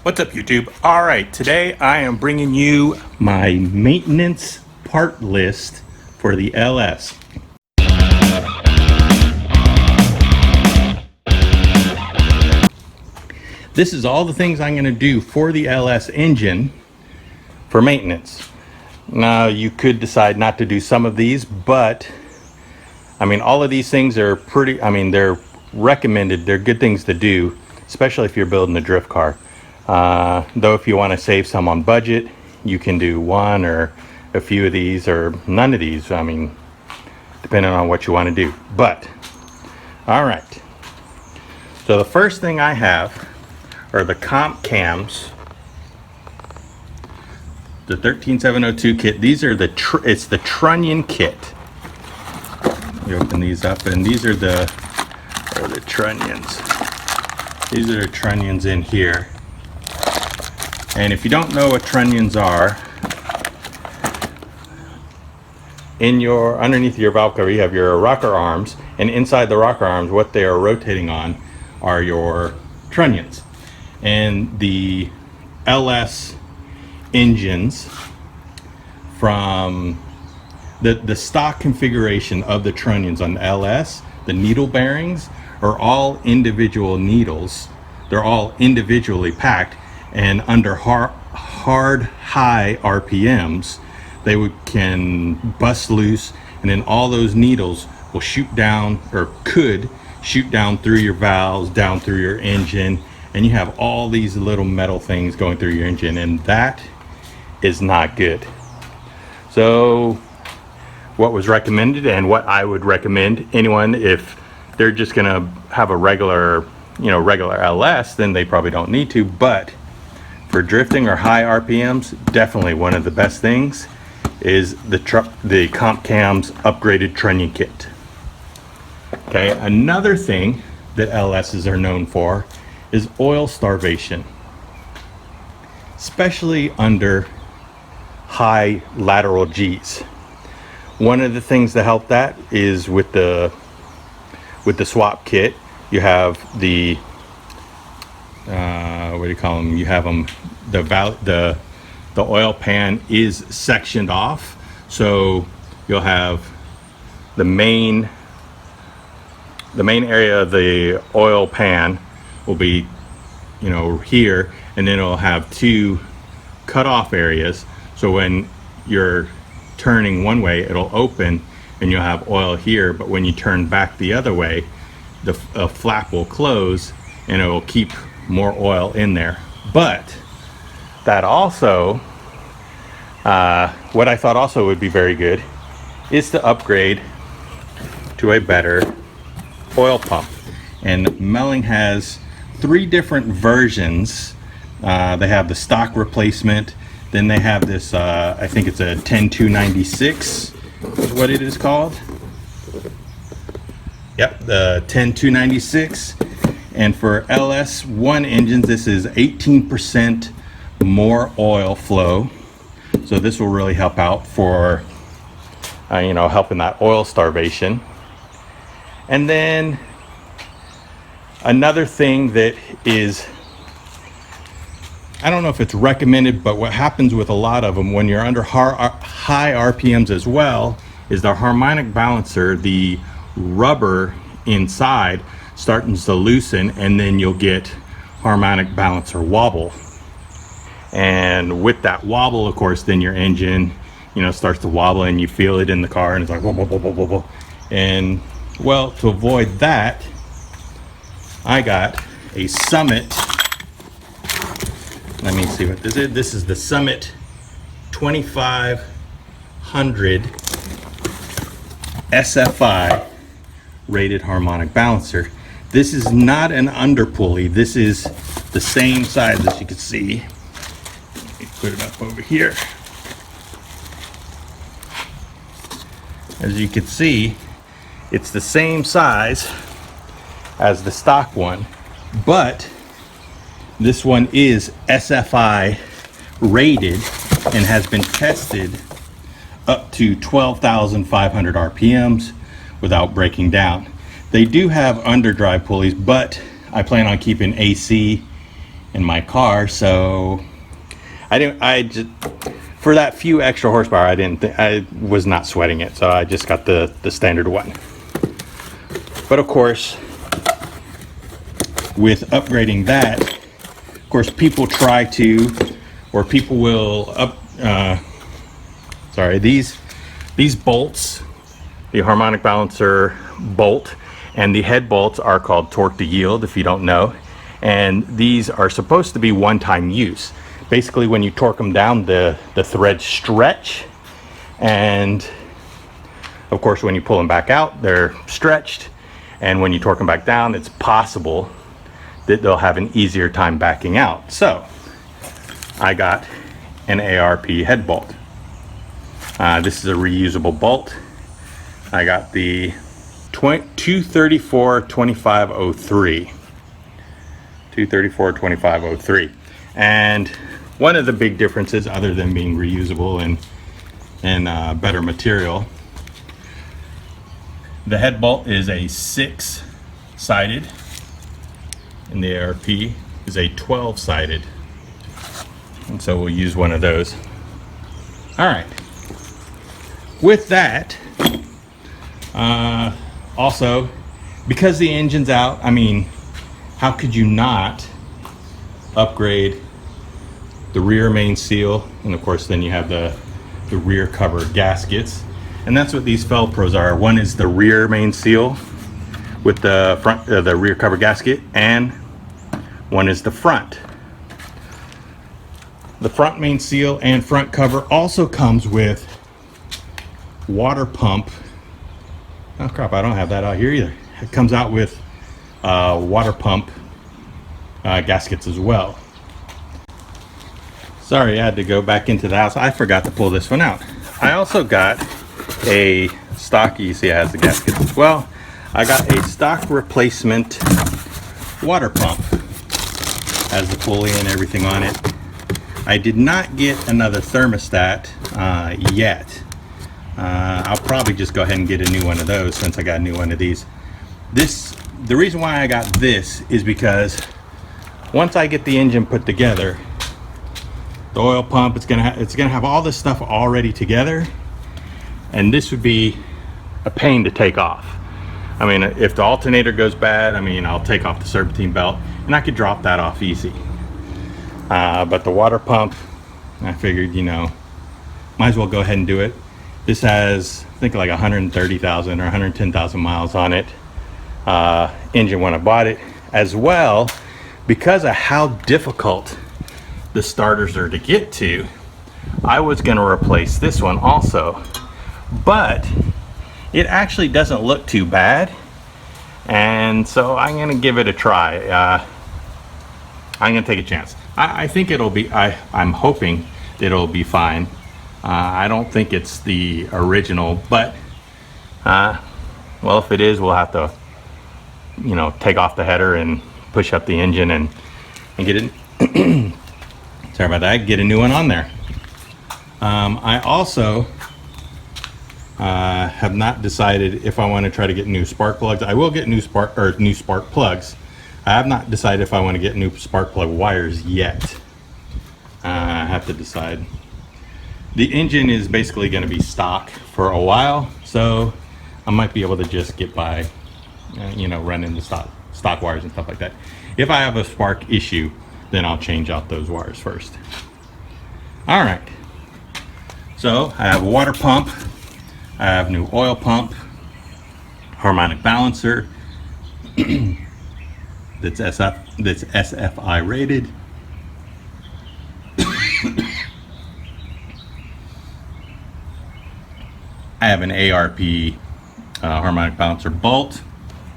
What's up, YouTube? All right, today I am bringing you my maintenance part list for the LS. This is all the things I'm going to do for the LS engine for maintenance. Now, you could decide not to do some of these, but I mean, all of these things are they're recommended. They're good things to do, especially if you're building a drift car. Though if you want to save some on budget, you can do one or a few of these or none of these. I mean, depending on what you want to do. But, all right. So the first thing I have are the comp cams. The 13702 kit. These are it's the Trunnion Kit. You open these up, and these are the trunnions. These are the trunnions in here. And if you don't know what trunnions are, underneath your valve cover, you have your rocker arms, and inside the rocker arms, what they are rotating on are your trunnions. And the LS engines, from the stock configuration of the trunnions on the LS, the needle bearings are all individual needles. They're all individually packed, and under high RPMs, they can bust loose, and then all those needles will shoot down, or could shoot down through your valves, down through your engine, and you have all these little metal things going through your engine, and that is not good. So what was recommended, and what I would recommend anyone, if they're just gonna have a regular LS, then they probably don't need to. But for drifting or high RPMs, definitely one of the best things is the Comp Cam's upgraded Trunnion Kit. Okay, another thing that LSs are known for is oil starvation, especially under high lateral G's. One of the things to help that is with the swap kit, you have the what do you call them? You have them. The oil pan is sectioned off, so you'll have the main area of the oil pan will be, here, and then it'll have two cut off areas. So when you're turning one way, it'll open, and you'll have oil here. But when you turn back the other way, the flap will close, and it will keep more oil in there. But that also, what I thought also would be very good is to upgrade to a better oil pump. And Melling has 3 different versions. They have the stock replacement, then they have this, I think it's a 10296 is what it is called. Yep, the 10296. And for LS1 engines, this is 18% more oil flow. So this will really help out for, helping that oil starvation. And then another thing that is, I don't know if it's recommended, but what happens with a lot of them when you're under high RPMs as well, is the Harmonic Balancer, the rubber inside starts to loosen, and then you'll get Harmonic Balancer wobble. And with that wobble, of course, then your engine, starts to wobble, and you feel it in the car, and it's like wobble, wobble, wobble. And well, to avoid that, I got a Summit. Let me see what this is. This is the Summit 2500 SFI rated harmonic balancer. This is not an under pulley. This is the same size, as you can see. Let me put it up over here. As you can see, it's the same size as the stock one, but this one is SFI rated and has been tested up to 12,500 RPMs without breaking down. They do have underdrive pulleys, but I plan on keeping AC in my car, so I just, for that few extra horsepower, I was not sweating it, so I just got the standard one. But of course, with upgrading that, of course, people try to, or people will these bolts, the Harmonic Balancer bolt and the head bolts are called torque to yield, if you don't know. And these are supposed to be one-time use. Basically, when you torque them down, the threads stretch, and of course when you pull them back out, they're stretched, and when you torque them back down, it's possible that they'll have an easier time backing out. So I got an ARP head bolt. This is a reusable bolt. I got the 234-2503. 234-2503. And one of the big differences, other than being reusable and better material, the head bolt is a 6-sided, and the ARP is a 12-sided. And so we'll use one of those. All right. With that, also, because the engine's out, I mean, how could you not upgrade the rear main seal? And of course, then you have the rear cover gaskets. And that's what these fel-pros are. One is the rear main seal with the front, the rear cover gasket, and one is the front. The front main seal and front cover also comes with water pump. Oh crap, I don't have that out here either. It comes out with water pump gaskets as well. Sorry, I had to go back into the house. I forgot to pull this one out. I also got a stock, you see it has the gaskets as well. I got a stock replacement water pump. Has the pulley and everything on it. I did not get another thermostat yet. I'll probably just go ahead and get a new one of those since I got a new one of these. The reason why I got this is because once I get the engine put together, the oil pump, it's gonna have all this stuff already together, and this would be a pain to take off. I mean, if the alternator goes bad, I mean, I'll take off the serpentine belt and I could drop that off easy. But the water pump, I figured, you know, might as well go ahead and do it. This has, I think, like 130,000 or 110,000 miles on it. Engine when I bought it, as well, because of how difficult the starters are to get to, I was going to replace this one also, but it actually doesn't look too bad, and so I'm going to give it a try. I'm going to take a chance. I think it'll be, I'm hoping that it'll be fine. I don't think it's the original, but well, if it is, we'll have to, you know, take off the header and push up the engine and get it. Sorry about that. Get a new one on there. I also have not decided if I want to try to get new spark plugs. I will get new spark plugs. I have not decided if I want to get new spark plug wires yet. I have to decide. The engine is basically going to be stock for a while, so I might be able to just get by, you know, running the stock wires and stuff like that. If I have a spark issue, then I'll change out those wires first. All right. So I have a water pump. I have new oil pump, Harmonic Balancer. that's SFI rated. I have an ARP Harmonic Balancer bolt.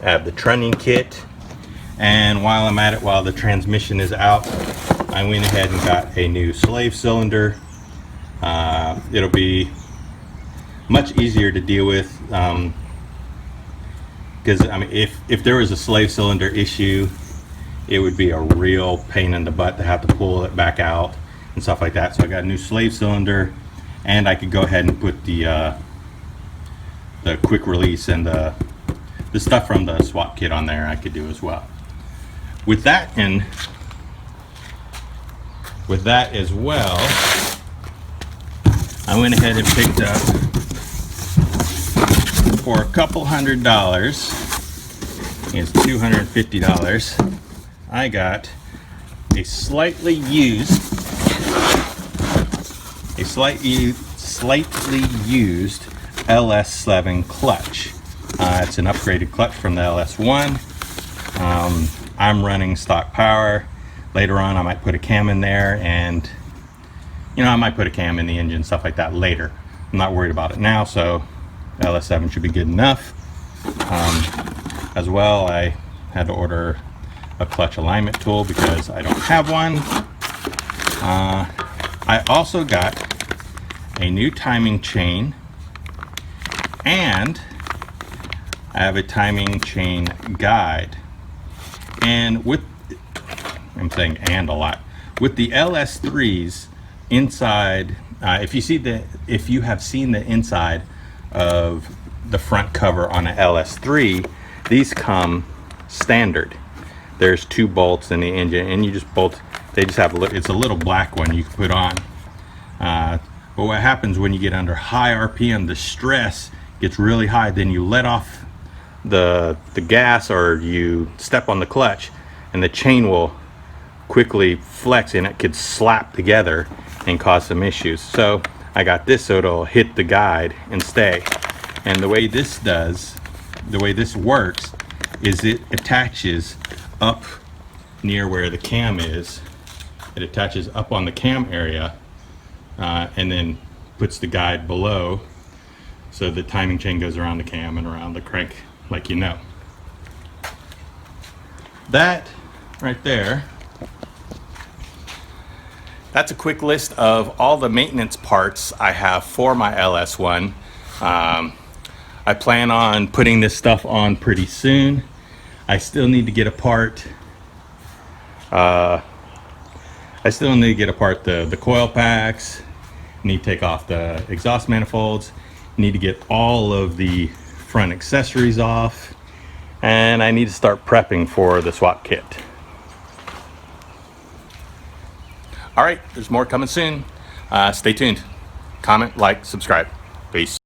I have the Trunnion Kit. And while I'm at it, while the transmission is out, I went ahead and got a new slave cylinder. It'll be much easier to deal with, because I mean, if there was a slave cylinder issue, it would be a real pain in the butt to have to pull it back out and stuff like that. So I got a new slave cylinder, and I could go ahead and put the quick release and the stuff from the swap kit on there. I could do as well. With that with that as well, I went ahead and picked up, for a couple $100, it's $250, I got a slightly used LS1 clutch. It's an upgraded clutch from the LS1. I'm running stock power. Later on I might put a cam in there, and I might put a cam in the engine, stuff like that later. I'm not worried about it now, so LS7 should be good enough. As well, I had to order a clutch alignment tool because I don't have one. I also got a new timing chain, and I have a timing chain guide. And I'm saying "and" a lot. With the LS3s inside, if you have seen the inside of the front cover on an LS3, these come standard. There's 2 bolts in the engine, and you just bolt. They just have it's a little black one you can put on. But what happens when you get under high RPM, the stress gets really high. Then you let off the gas, or you step on the clutch, and the chain will quickly flex, and it could slap together and cause some issues. So I got this so it'll hit the guide and stay. And the way this works is it attaches up near where the cam is. It attaches up on the cam area, and then puts the guide below, so the timing chain goes around the cam and around the crank, like you know. That right there, that's a quick list of all the maintenance parts I have for my LS1. I plan on putting this stuff on pretty soon. I still need to get apart the coil packs, need to take off the exhaust manifolds, need to get all of the front accessories off, and I need to start prepping for the swap kit. All right, there's more coming soon. Stay tuned. Comment, like, subscribe. Peace.